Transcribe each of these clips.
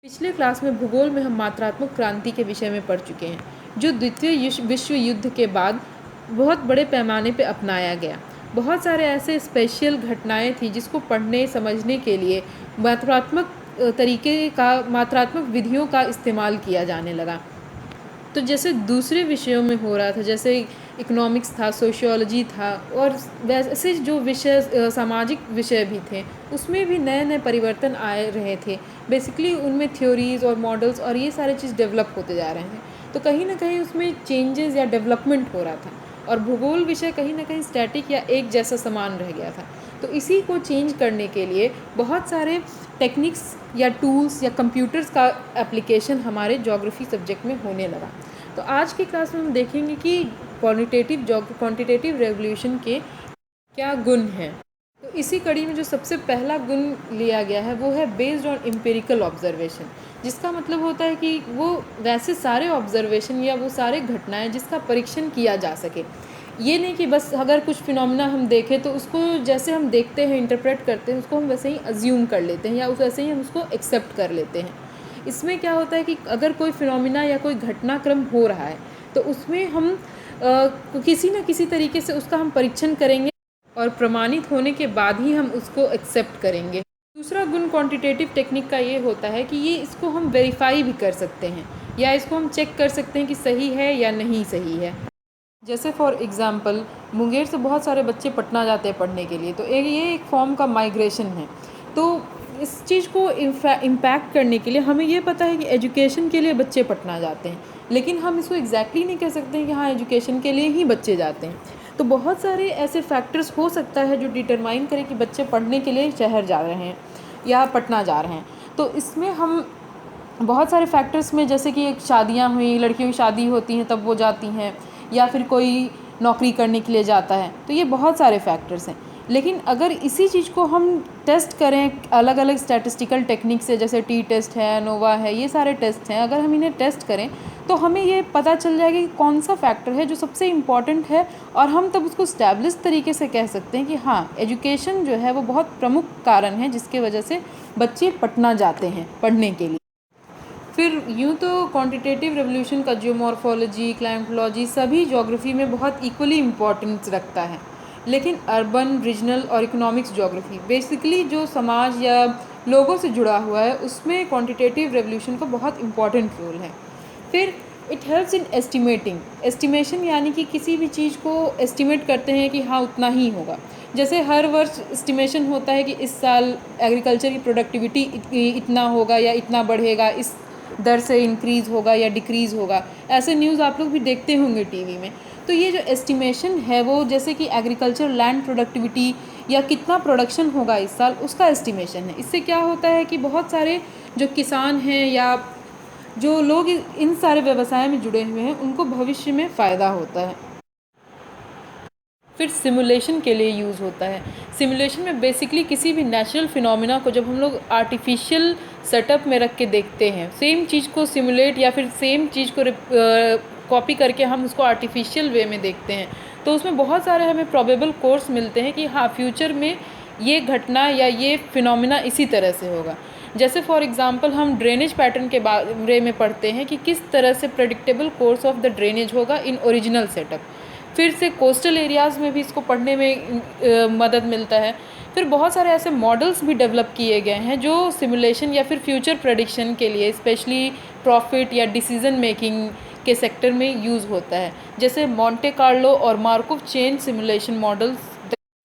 पिछले क्लास में भूगोल में हम मात्रात्मक क्रांति के विषय में पढ़ चुके हैं जो द्वितीय विश्व युद्ध के बाद बहुत बड़े पैमाने पर अपनाया गया। बहुत सारे ऐसे स्पेशल घटनाएं थी जिसको पढ़ने समझने के लिए मात्रात्मक मात्रात्मक विधियों का इस्तेमाल किया जाने लगा। तो जैसे दूसरे विषयों में हो रहा था, जैसे इकोनॉमिक्स था, सोशियोलॉजी था, और वैसे जो विषय सामाजिक विषय भी थे उसमें भी नए नए परिवर्तन आ रहे थे। बेसिकली उनमें थ्योरीज़ और मॉडल्स और ये सारे चीज़ डेवलप होते जा रहे हैं, तो कहीं ना कहीं उसमें चेंजेस या डेवलपमेंट हो रहा था और भूगोल विषय कहीं ना कहीं स्टैटिक या एक जैसा समान रह गया था। तो इसी को चेंज करने के लिए बहुत सारे टेक्निक्स या टूल्स या कंप्यूटर्स का एप्लीकेशन हमारे ज्योग्राफी सब्जेक्ट में होने लगा। तो आज की क्लास में हम देखेंगे कि क्वांटिटेटिव रेवोल्यूशन के क्या गुण हैं। तो इसी कड़ी में जो सबसे पहला गुण लिया गया है वो है बेस्ड ऑन एम्पिरिकल ऑब्जर्वेशन, जिसका मतलब होता है कि वो वैसे सारे ऑब्जर्वेशन या वो सारे घटनाएं जिसका परीक्षण किया जा सके। ये नहीं कि बस अगर कुछ फिनोमिना हम देखें तो उसको जैसे हम देखते हैं, इंटरप्रेट करते हैं, उसको हम वैसे ही अज्यूम कर लेते हैं या वैसे ही हम उसको एक्सेप्ट कर लेते हैं। इसमें क्या होता है कि अगर कोई फिनोमिना या कोई घटनाक्रम हो रहा है तो उसमें हम किसी न किसी तरीके से उसका हम परीक्षण करेंगे और प्रमाणित होने के बाद ही हम उसको एक्सेप्ट करेंगे। दूसरा गुण क्वांटिटेटिव टेक्निक का ये होता है कि ये इसको हम वेरीफाई भी कर सकते हैं या इसको हम चेक कर सकते हैं कि सही है या नहीं सही है। जैसे फॉर एग्ज़ाम्पल मुंगेर से बहुत सारे बच्चे पटना जाते हैं पढ़ने के लिए, तो ये एक फॉर्म का माइग्रेशन है। तो इस चीज़ को इम्पैक्ट करने के लिए हमें ये पता है कि एजुकेशन के लिए बच्चे पटना जाते हैं, लेकिन हम इसको एग्जैक्टली नहीं कह सकते हैं कि हाँ एजुकेशन के लिए ही बच्चे जाते हैं। तो बहुत सारे ऐसे फैक्टर्स हो सकता है जो डिटरमाइन करें कि बच्चे पढ़ने के लिए शहर जा रहे हैं या पटना जा रहे हैं। तो इसमें हम बहुत सारे फैक्टर्स में, जैसे कि एक शादियाँ हुई, लड़कियों की शादी होती हैं तब वो जाती हैं, या फिर कोई नौकरी करने के लिए जाता है, तो ये बहुत सारे फैक्टर्स हैं। लेकिन अगर इसी चीज़ को हम टेस्ट करें अलग अलग स्टैटिस्टिकल टेक्निक से, जैसे टी टेस्ट है, एनोवा है, ये सारे टेस्ट हैं, अगर हम इन्हें टेस्ट करें तो हमें ये पता चल जाएगा कि कौन सा फैक्टर है जो सबसे इम्पॉर्टेंट है, और हम तब उसको स्टैब्लिश तरीके से कह सकते हैं कि हाँ एजुकेशन जो है वो बहुत प्रमुख कारण है जिसके वजह से बच्चे पटना जाते हैं पढ़ने के लिए। फिर यूँ तो क्वांटिटेटिव रेवोल्यूशन का जियोमॉर्फोलॉजी, क्लाइमेटोलॉजी सभी ज्योग्राफी में बहुत इक्वली इम्पोर्टेंस रखता है, लेकिन अर्बन, रीजनल और इकोनॉमिक्स ज्योग्राफी बेसिकली जो समाज या लोगों से जुड़ा हुआ है उसमें क्वांटिटेटिव रेवोल्यूशन का बहुत इम्पॉर्टेंट रोल है। फिर इट हेल्प्स इन एस्टिमेशन, यानी कि किसी भी चीज़ को एस्टिमेट करते हैं कि हाँ उतना ही होगा। जैसे हर वर्ष एस्टिमेशन होता है कि इस साल एग्रीकल्चर की प्रोडक्टिविटी इतना होगा या इतना बढ़ेगा, इस दर से इंक्रीज़ होगा या डिक्रीज़ होगा। ऐसे न्यूज़ आप लोग भी देखते होंगे टीवी में। तो ये जो एस्टिमेशन है वो जैसे कि एग्रीकल्चर लैंड प्रोडक्टिविटी या कितना प्रोडक्शन होगा इस साल, उसका एस्टिमेशन है। इससे क्या होता है कि बहुत सारे जो किसान हैं या जो लोग इन सारे व्यवसाय में जुड़े हुए हैं उनको भविष्य में फ़ायदा होता है। फिर सिमुलेशन के लिए यूज़ होता है। सिमुलेशन में बेसिकली किसी भी नेचुरल फिनोमिना को जब हम लोग आर्टिफिशियल सेटअप में रख के देखते हैं, सेम चीज़ को सिमुलेट या फिर सेम चीज़ को कॉपी करके हम उसको आर्टिफिशियल वे में देखते हैं, तो उसमें बहुत सारे हमें प्रोबेबल कोर्स मिलते हैं कि हाँ फ्यूचर में ये घटना या ये फिनोमिना इसी तरह से होगा। जैसे फॉर एग्ज़ाम्पल हम ड्रेनेज पैटर्न के बारे में पढ़ते हैं कि किस तरह से predictable course of the drainage होगा इन ओरिजिनल सेटअप। फिर से कोस्टल एरियाज़ में भी इसको पढ़ने में मदद मिलता है। फिर बहुत सारे ऐसे मॉडल्स भी डेवलप किए गए हैं जो सिमुलेशन या फिर फ्यूचर प्रेडिक्शन के लिए स्पेशली प्रॉफिट या डिसीजन मेकिंग के सेक्टर में यूज़ होता है। जैसे मोंटे कार्लो और मार्कोव चेन सिमुलेशन मॉडल्स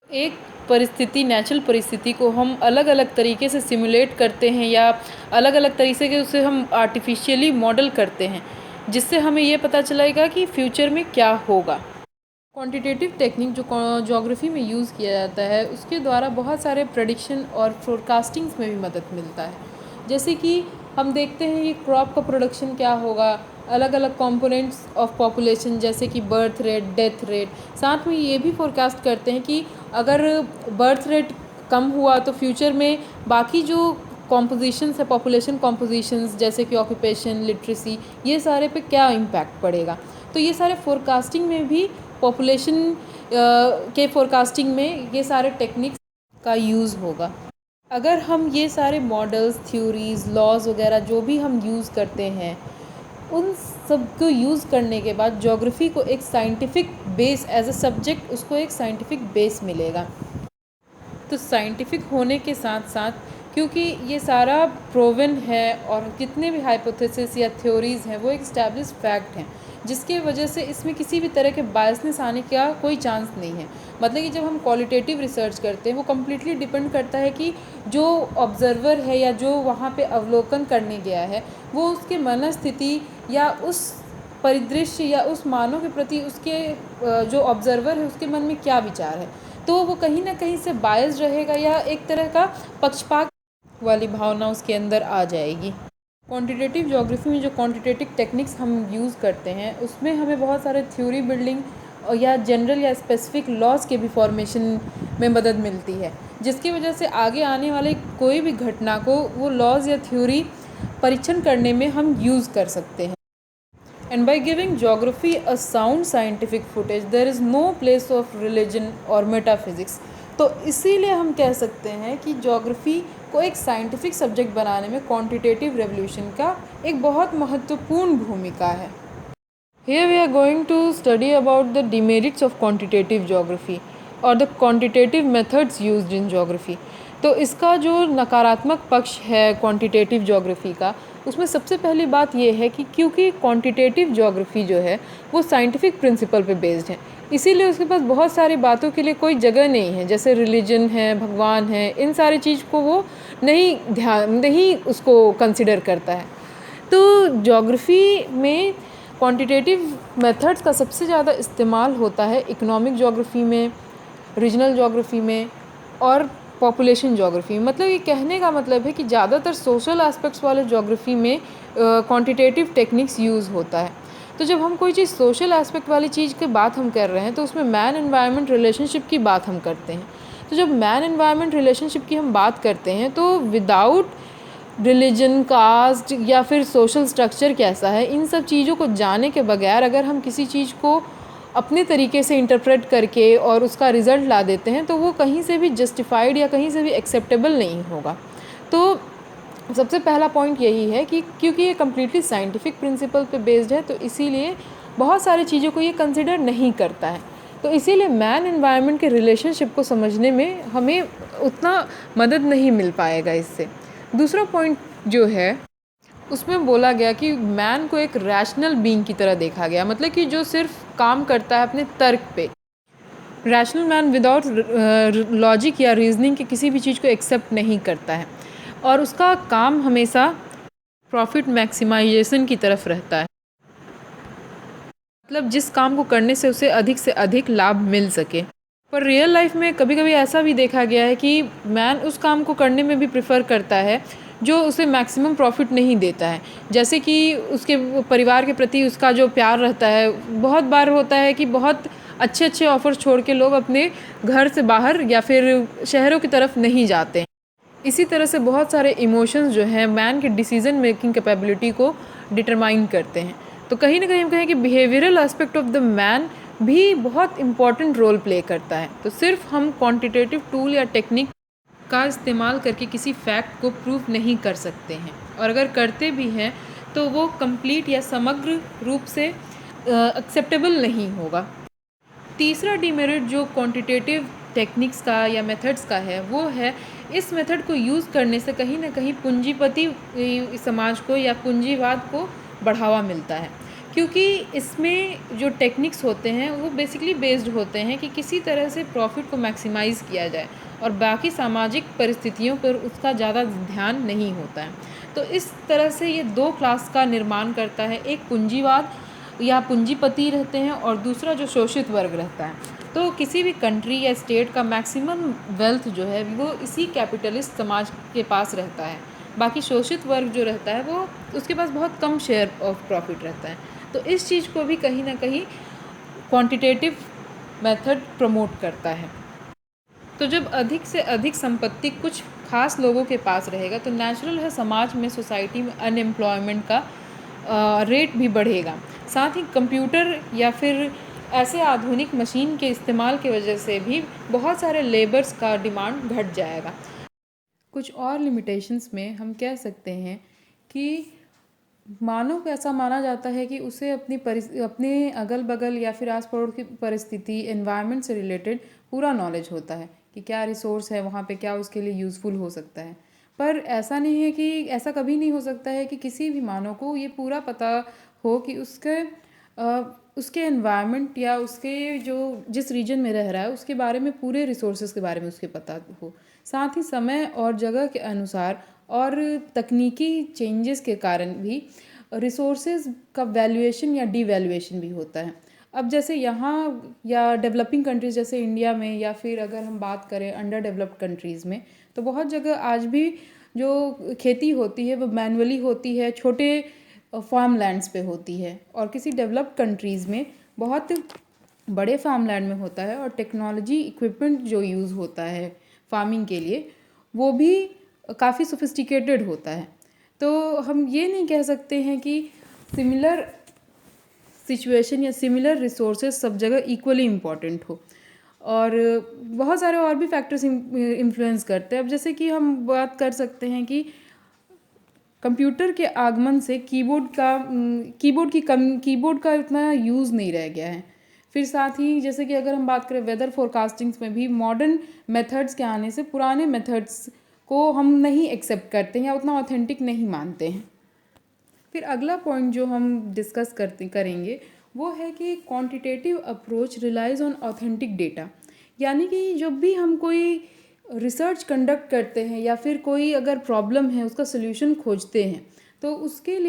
एक परिस्थिति, नेचुरल परिस्थिति को हम अलग अलग तरीके से सिमुलेट करते हैं या अलग अलग तरीके से उसे हम आर्टिफिशियली मॉडल करते हैं, जिससे हमें ये पता चलेगा कि फ्यूचर में क्या होगा। क्वांटिटेटिव टेक्निक जो ज्योग्राफी में यूज़ किया जाता है उसके द्वारा बहुत सारे प्रेडिक्शन और फोरकास्टिंग्स में भी मदद मिलता है। जैसे कि हम देखते हैं कि क्रॉप का प्रोडक्शन क्या होगा, अलग अलग कंपोनेंट्स ऑफ पॉपुलेशन जैसे कि बर्थ रेट, डेथ रेट, साथ में ये भी फोरकास्ट करते हैं कि अगर बर्थ रेट कम हुआ तो फ्यूचर में बाकी जो कॉम्पोजिशंस है, पॉपुलेशन कॉम्पोजिशंस जैसे कि ऑक्यूपेशन, लिटरेसी, ये सारे पे क्या इम्पैक्ट पड़ेगा। तो ये सारे फोरकास्टिंग में भी पॉपुलेशन के फोरकास्टिंग में ये सारे टेक्निक्स का यूज़ होगा। अगर हम ये सारे मॉडल्स, थ्योरीज़, लॉज़ वगैरह जो भी हम यूज़ करते हैं, उन सब को यूज़ करने के बाद ज्योग्राफी को एक scientific base, as a subject उसको एक साइंटिफिक बेस मिलेगा। तो साइंटिफिक होने के साथ साथ, क्योंकि ये सारा प्रूवन है और जितने भी हाइपोथेसिस या थ्योरीज़ हैं वो एक एस्टैब्लिश फैक्ट हैं, जिसके वजह से इसमें किसी भी तरह के बायसनेस आने का कोई चांस नहीं है। मतलब कि जब हम क्वालिटेटिव रिसर्च करते हैं वो कम्प्लीटली डिपेंड करता है कि जो ऑब्ज़र्वर है या जो वहाँ पे अवलोकन करने गया है वो उसके मनस्थिति या उस परिदृश्य या उस मानव के प्रति उसके जो ऑब्ज़र्वर है उसके मन में क्या विचार है, तो वो कहीं ना कहीं से बायस रहेगा या एक तरह का पक्षपात वाली भावना उसके अंदर आ जाएगी। क्वांटिटेटिव ज्योग्राफी में जो क्वांटिटेटिव टेक्निक्स हम यूज़ करते हैं उसमें हमें बहुत सारे थ्योरी बिल्डिंग या जनरल या स्पेसिफिक लॉज के भी फॉर्मेशन में मदद मिलती है, जिसकी वजह से आगे आने वाले कोई भी घटना को वो लॉज या थ्योरी परीक्षण करने में हम यूज़ कर सकते हैं। And by giving geography a sound scientific footage, there is no place of religion or metaphysics. तो इसीलिए हम कह सकते हैं कि ज्योग्राफी को एक साइंटिफिक सब्जेक्ट बनाने में क्वांटिटेटिव रेवोल्यूशन का एक बहुत महत्वपूर्ण भूमिका है। Here we are going to study about the demerits of quantitative geography और the quantitative methods used in geography. तो इसका जो नकारात्मक पक्ष है क्वांटिटेटिव ज्योग्राफी का, उसमें सबसे पहली बात ये है कि क्योंकि क्वांटिटेटिव ज्योग्राफी जो है वो साइंटिफिक प्रिंसिपल पे बेस्ड है, इसीलिए उसके पास बहुत सारी बातों के लिए कोई जगह नहीं है, जैसे रिलीजन है, भगवान है, इन सारी चीज़ को वो नहीं उसको कंसिडर करता है। तो ज्योग्राफी में क्वांटिटेटिव मेथड्स का सबसे ज़्यादा इस्तेमाल होता है इकोनॉमिक ज्योग्राफी में, रीजनल ज्योग्राफी में और पॉपुलेशन ज्योग्राफी। मतलब ये कहने का मतलब है कि ज़्यादातर सोशल एस्पेक्ट्स वाले ज्योग्राफी में क्वांटिटेटिव टेक्निक्स यूज़ होता है। तो जब हम कोई चीज़ सोशल एस्पेक्ट वाली चीज़ की बात हम कर रहे हैं तो उसमें मैन एनवायरनमेंट रिलेशनशिप की बात हम करते हैं। तो जब मैन एनवायरनमेंट रिलेशनशिप की हम बात करते हैं तो विदाउट रिलीजन, कास्ट या फिर सोशल स्ट्रक्चर कैसा है, इन सब चीज़ों को जाने के बगैर अगर हम किसी चीज़ को अपने तरीके से इंटरप्रेट करके और उसका रिज़ल्ट ला देते हैं तो वो कहीं से भी जस्टिफाइड या कहीं से भी एक्सेप्टेबल नहीं होगा। तो सबसे पहला पॉइंट यही है कि क्योंकि ये कम्प्लीटली साइंटिफिक प्रिंसिपल पे बेस्ड है तो इसीलिए बहुत सारी चीज़ों को ये कंसिडर नहीं करता है। तो इसीलिए मैन एनवायरनमेंट के रिलेशनशिप को समझने में हमें उतना मदद नहीं मिल पाएगा इससे। दूसरा पॉइंट जो है उसमें बोला गया कि मैन को एक रैशनल बीइंग की तरह देखा गया, मतलब कि जो सिर्फ काम करता है अपने तर्क पे। रैशनल मैन विदाउट लॉजिक या रीजनिंग के किसी भी चीज़ को एक्सेप्ट नहीं करता है और उसका काम हमेशा प्रॉफिट मैक्सिमाइजेशन की तरफ रहता है, मतलब जिस काम को करने से अधिक लाभ मिल सके। पर रियल लाइफ में कभी कभी ऐसा भी देखा गया है कि मैन उस काम को करने में भी प्रेफर करता है जो उसे मैक्सिमम प्रॉफिट नहीं देता है। जैसे कि उसके परिवार के प्रति उसका जो प्यार रहता है, बहुत बार होता है कि बहुत अच्छे अच्छे ऑफर्स छोड़ के लोग अपने घर से बाहर या फिर शहरों की तरफ नहीं जाते हैं। इसी तरह से बहुत सारे इमोशंस जो हैं मैन के डिसीजन मेकिंग कैपेबिलिटी को डिटरमाइन करते हैं। तो कहीं ना कहीं हम कहें कि behavioural aspect of the man भी बहुत इम्पॉर्टेंट रोल प्ले करता है। तो सिर्फ हम क्वांटिटेटिव टूल या टेक्निक का इस्तेमाल करके किसी फैक्ट को प्रूव नहीं कर सकते हैं, और अगर करते भी हैं तो वो कंप्लीट या समग्र रूप से एक्सेप्टेबल नहीं होगा। तीसरा डिमेरिट जो क्वांटिटेटिव टेक्निक्स का या मेथड्स का है वो है इस मेथड को यूज़ करने से कहीं ना कहीं पूंजीपति समाज को या पूंजीवाद को बढ़ावा मिलता है, क्योंकि इसमें जो टेक्निक्स होते हैं वो बेसिकली बेस्ड होते हैं कि किसी तरह से प्रॉफिट को मैक्सिमाइज़ किया जाए और बाकी सामाजिक परिस्थितियों पर उसका ज़्यादा ध्यान नहीं होता है। तो इस तरह से ये दो क्लास का निर्माण करता है, एक पूंजीवाद या पूंजीपति रहते हैं और दूसरा जो शोषित वर्ग रहता है। तो किसी भी कंट्री या स्टेट का मैक्सिमम वेल्थ जो है वो इसी कैपिटलिस्ट समाज के पास रहता है, बाकी शोषित वर्ग जो रहता है वो उसके पास बहुत कम शेयर ऑफ प्रॉफिट रहता है। तो इस चीज़ को भी कहीं ना कहीं क्वांटिटेटिव मेथड प्रमोट करता है। तो जब अधिक से अधिक संपत्ति कुछ खास लोगों के पास रहेगा तो नेचुरल है समाज में, सोसाइटी में अनएम्प्लॉयमेंट का रेट भी बढ़ेगा। साथ ही कंप्यूटर या फिर ऐसे आधुनिक मशीन के इस्तेमाल की वजह से भी बहुत सारे लेबर्स का डिमांड घट जाएगा। कुछ और लिमिटेशंस में हम कह सकते हैं कि मानव को ऐसा माना जाता है कि उसे अपने अगल बगल या फिर आस पड़ोस की परिस्थिति एनवायरनमेंट से रिलेटेड पूरा नॉलेज होता है कि क्या रिसोर्स है वहाँ पे, क्या उसके लिए यूज़फुल हो सकता है। पर ऐसा नहीं है कि ऐसा कभी नहीं हो सकता है कि किसी भी मानव को ये पूरा पता हो कि उसके एनवायरनमेंट या उसके जो जिस रीजन में रह रहा है उसके बारे में, पूरे रिसोर्सेज के बारे में उसके पता हो। साथ ही समय और जगह के अनुसार और तकनीकी चेंजेस के कारण भी रिसोर्सेज का वैल्यूएशन या डीवैल्यूएशन भी होता है। अब जैसे यहाँ या डेवलपिंग कंट्रीज़ जैसे इंडिया में, या फिर अगर हम बात करें अंडर डेवलप्ड कंट्रीज़ में, तो बहुत जगह आज भी जो खेती होती है वो मैनुअली होती है, छोटे फार्म लैंड्स पे होती है। और किसी डेवलप्ड कंट्रीज़ में बहुत बड़े फार्म लैंड में होता है और टेक्नोलॉजी इक्विपमेंट जो यूज़ होता है फार्मिंग के लिए वो भी काफ़ी सोफिस्टिकेटेड होता है। तो हम ये नहीं कह सकते हैं कि सिमिलर सिचुएशन या सिमिलर रिसोर्सेज सब जगह इक्वली इम्पॉर्टेंट हो, और बहुत सारे और भी फैक्टर्स इन्फ्लुएंस करते हैं। अब जैसे कि हम बात कर सकते हैं कि कंप्यूटर के आगमन से कीबोर्ड का इतना यूज़ नहीं रह गया है। फिर साथ ही जैसे कि अगर हम बात करें वेदर फोरकास्टिंग्स में भी मॉडर्न मेथड्स के आने से पुराने मेथड्स को हम नहीं एक्सेप्ट करते हैं या उतना ऑथेंटिक नहीं मानते हैं। फिर अगला पॉइंट जो हम डिस्कस करेंगे वो है कि quantitative approach relies on authentic data. यानी कि जब भी हम कोई रिसर्च कंडक्ट करते हैं या फिर कोई अगर प्रॉब्लम है उसका सल्यूशन खोजते हैं, तो उसके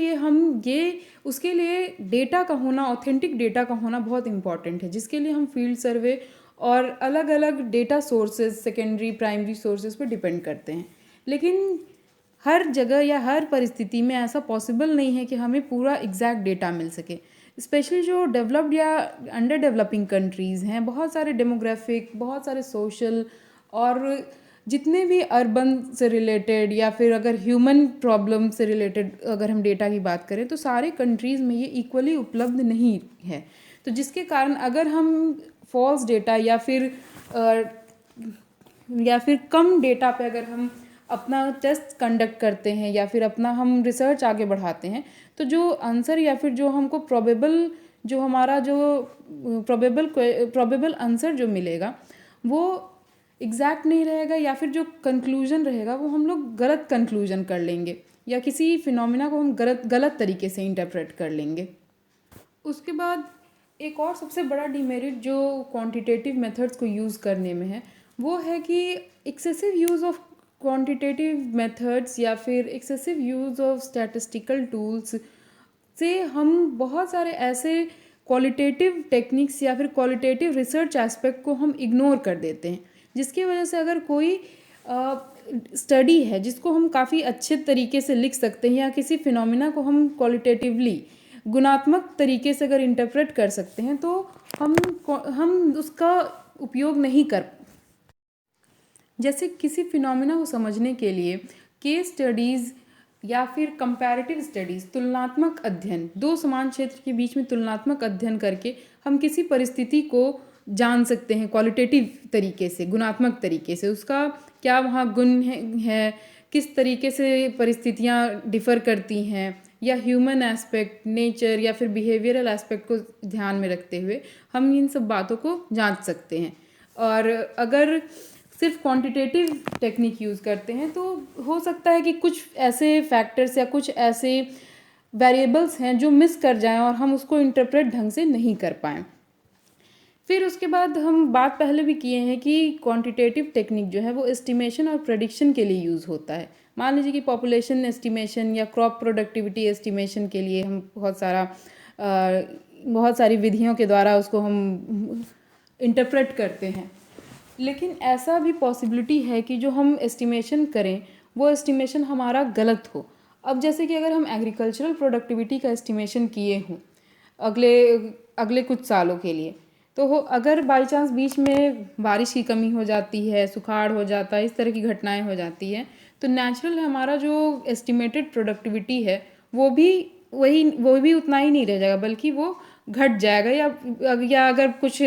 लिए डेटा का होना, ऑथेंटिक डेटा का होना बहुत इम्पॉर्टेंट है, जिसके लिए हम फील्ड सर्वे और अलग अलग data sources, secondary primary sources पर डिपेंड करते हैं। लेकिन हर जगह या हर परिस्थिति में ऐसा पॉसिबल नहीं है कि हमें पूरा एग्जैक्ट डेटा मिल सके। स्पेशली जो डेवलप्ड या अंडर डेवलपिंग कंट्रीज़ हैं, बहुत सारे डेमोग्राफिक, बहुत सारे सोशल और जितने भी अर्बन से रिलेटेड या फिर अगर ह्यूमन प्रॉब्लम से रिलेटेड अगर हम डेटा की बात करें, तो सारे कंट्रीज़ में ये इक्वली उपलब्ध नहीं है। तो जिसके कारण अगर हम फॉल्स डेटा या फिर कम डेटा पे अगर हम अपना टेस्ट कंडक्ट करते हैं या फिर अपना हम रिसर्च आगे बढ़ाते हैं, तो जो आंसर या फिर जो हमको प्रोबेबल आंसर जो मिलेगा वो एग्जैक्ट नहीं रहेगा, या फिर जो कंक्लूजन रहेगा वो हम लोग गलत कंक्लूजन कर लेंगे या किसी फिनोमिना को हम गलत तरीके से इंटरप्रेट कर लेंगे। उसके बाद एक और सबसे बड़ा डिमेरिट जो क्वांटिटेटिव मेथड्स को यूज़ करने में है वो है कि excessive use of quantitative methods या फिर excessive use of statistical tools से हम बहुत सारे ऐसे क्वालिटेटिव टेक्निक्स या फिर क्वालिटेटिव रिसर्च एस्पेक्ट को हम इग्नोर कर देते हैं, जिसकी वजह से अगर कोई स्टडी है जिसको हम काफ़ी अच्छे तरीके से लिख सकते हैं या किसी फिनोमिना को हम क्वालिटेटिवली गुणात्मक तरीके से अगर इंटरप्रेट कर सकते हैं, तो हम उसका उपयोग नहीं कर। जैसे किसी फिनोमिना को समझने के लिए केस स्टडीज़ या फिर कंपैरेटिव स्टडीज़, तुलनात्मक अध्ययन, दो समान क्षेत्र के बीच में तुलनात्मक अध्ययन करके हम किसी परिस्थिति को जान सकते हैं क्वालिटेटिव तरीके से, गुणात्मक तरीके से, उसका क्या वहाँ गुण है, किस तरीके से परिस्थितियाँ डिफ़र करती हैं, या ह्यूमन एस्पेक्ट, नेचर या फिर बिहेवियरल एस्पेक्ट को ध्यान में रखते हुए हम इन सब बातों को जांच सकते हैं। और अगर सिर्फ क्वांटिटेटिव टेक्निक यूज़ करते हैं तो हो सकता है कि कुछ ऐसे फैक्टर्स या कुछ ऐसे वेरिएबल्स हैं जो मिस कर जाएं और हम उसको इंटरप्रेट ढंग से नहीं कर पाएँ। फिर उसके बाद हम बात पहले भी किए हैं कि क्वांटिटेटिव टेक्निक जो है वो एस्टिमेशन और प्रेडिक्शन के लिए यूज़ होता है। मान लीजिए कि पॉपुलेशन एस्टिमेशन या क्रॉप प्रोडक्टिविटी एस्टिमेशन के लिए हम बहुत सारी विधियों के द्वारा उसको हम इंटरप्रेट करते हैं। लेकिन ऐसा भी पॉसिबिलिटी है कि जो हम एस्टिमेशन करें वो एस्टिमेशन हमारा गलत हो। अब जैसे कि अगर हम एग्रीकल्चरल प्रोडक्टिविटी का एस्टिमेशन किए हों अगले कुछ सालों के लिए, तो अगर बाई चांस बीच में बारिश की कमी हो जाती है, सुखाड़ हो जाता है, इस तरह की घटनाएं हो जाती हैं, तो नेचुरल हमारा जो एस्टिमेटेड प्रोडक्टिविटी है वो भी उतना ही नहीं रह जाएगा, बल्कि वो घट जाएगा, या अगर कुछ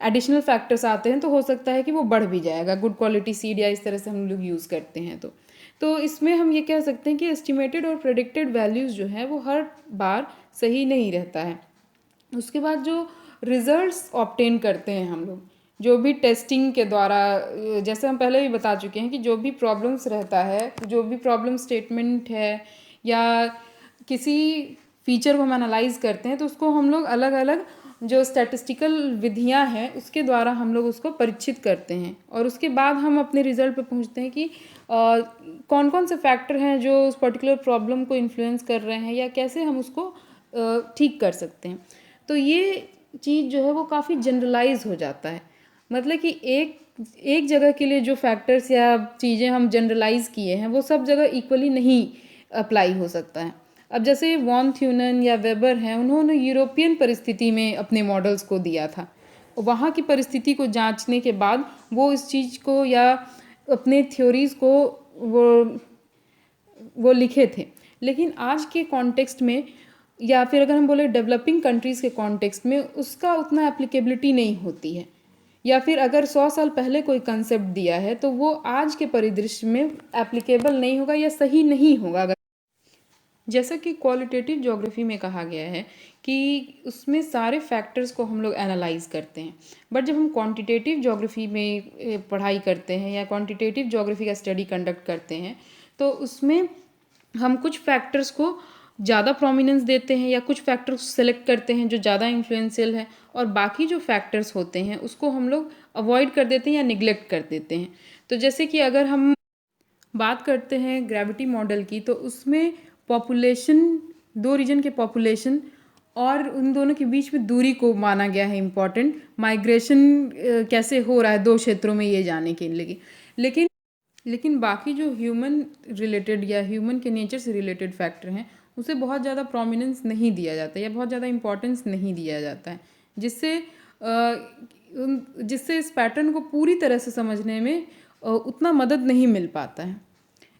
एडिशनल फैक्टर्स आते हैं तो हो सकता है कि वो बढ़ भी जाएगा, गुड क्वालिटी सीड या इस तरह से हम लोग यूज़ करते हैं। तो इसमें हम ये कह सकते हैं कि एस्टिमेटेड और प्रेडिक्टेड वैल्यूज़ जो हैं वो हर बार सही नहीं रहता है। उसके बाद जो रिजल्ट्स ऑब्टेन करते हैं हम लोग, जो भी टेस्टिंग के द्वारा, जैसे हम पहले भी बता चुके हैं कि जो भी प्रॉब्लम्स रहता है, जो भी प्रॉब्लम स्टेटमेंट है या किसी फीचर को हम एनालाइज करते हैं तो उसको हम लोग अलग अलग जो स्टैटिस्टिकल विधियां हैं उसके द्वारा हम लोग उसको परीक्षित करते हैं और उसके बाद हम अपने रिजल्ट पे पहुंचते हैं कि कौन कौन से फैक्टर हैं जो उस पर्टिकुलर प्रॉब्लम को इन्फ्लुएंस कर रहे हैं या कैसे हम उसको ठीक कर सकते हैं। तो ये चीज़ जो है वो काफ़ी जनरलाइज हो जाता है, मतलब कि एक जगह के लिए जो फैक्टर्स या चीज़ें हम जनरलाइज किए हैं वो सब जगह इक्वली नहीं अप्लाई हो सकता है। अब जैसे वॉन थ्यूनन या वेबर हैं, उन्होंने यूरोपियन परिस्थिति में अपने मॉडल्स को दिया था, वहाँ की परिस्थिति को जांचने के बाद वो इस चीज़ को या अपने थ्योरीज़ को वो लिखे थे। लेकिन आज के कॉन्टेक्स्ट में या फिर अगर हम बोले डेवलपिंग कंट्रीज़ के कॉन्टेक्स्ट में उसका उतना एप्लीकेबिलिटी नहीं होती है, या फिर अगर 100 साल पहले कोई कंसेप्ट दिया है तो वो आज के परिदृश्य में एप्लीकेबल नहीं होगा या सही नहीं होगा। अगर जैसा कि क्वालिटेटिव ज्योग्राफी में कहा गया है कि उसमें सारे फैक्टर्स को हम लोग एनालाइज करते हैं, बट जब हम क्वांटिटेटिव ज्योग्राफी में पढ़ाई करते हैं या क्वांटिटेटिव ज्योग्राफी का स्टडी कंडक्ट करते हैं तो उसमें हम कुछ फैक्टर्स को ज़्यादा प्रोमिनेंस देते हैं या कुछ फैक्टर्स सेलेक्ट करते हैं जो ज़्यादा इन्फ्लुएंशियल है और बाकी जो फैक्टर्स होते हैं उसको हम लोग अवॉइड कर देते हैं या निगलेक्ट कर देते हैं। तो जैसे कि अगर हम बात करते हैं ग्रेविटी मॉडल की तो उसमें पॉपुलेशन, दो रीजन के पॉपुलेशन और उन दोनों के बीच में दूरी को माना गया है इम्पॉर्टेंट, माइग्रेशन कैसे हो रहा है दो क्षेत्रों में ये जानने के लिए। लेकिन बाकी जो ह्यूमन रिलेटेड या ह्यूमन के नेचर से रिलेटेड फैक्टर हैं उसे बहुत ज़्यादा प्रोमिनेंस नहीं दिया जाता या बहुत ज़्यादा इम्पोर्टेंस नहीं दिया जाता है, जिससे इस पैटर्न को पूरी तरह से समझने में उतना मदद नहीं मिल पाता है।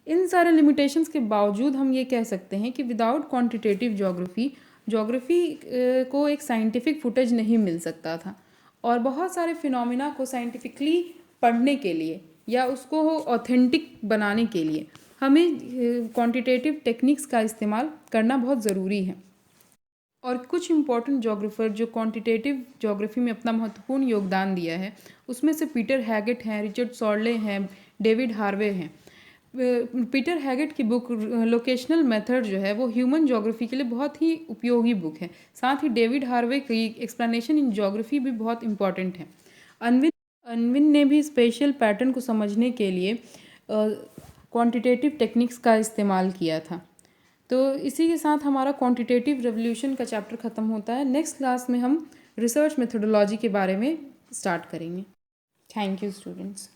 इन सारे लिमिटेशंस के बावजूद हम ये कह सकते हैं कि विदाउट क्वांटिटेटिव ज्योग्राफी को एक साइंटिफिक फुटेज नहीं मिल सकता था और बहुत सारे फिनोमिना को साइंटिफिकली पढ़ने के लिए या उसको ऑथेंटिक बनाने के लिए हमें क्वांटिटेटिव टेक्निक्स का इस्तेमाल करना बहुत ज़रूरी है। और कुछ इम्पॉर्टेंट ज्योग्राफर जो क्वांटिटेटिव ज्योग्राफी में अपना महत्वपूर्ण योगदान दिया है उसमें से पीटर हैगेट हैं, रिचर्ड सॉर्ले हैं, डेविड हार्वे हैं। पीटर हैगेट की बुक लोकेशनल मेथड जो है वो ह्यूमन ज्योग्राफी के लिए बहुत ही उपयोगी बुक है। साथ ही डेविड हार्वे की एक्सप्लेनेशन इन ज्योग्राफी भी बहुत इम्पॉर्टेंट है। अनविन ने भी स्पेशल पैटर्न को समझने के लिए क्वांटिटेटिव टेक्निक्स का इस्तेमाल किया था। तो इसी के साथ हमारा क्वांटिटेटिव रेवोल्यूशन का चैप्टर ख़त्म होता है। नेक्स्ट क्लास में हम रिसर्च मेथोडोलॉजी के बारे में स्टार्ट करेंगे। Thank you students.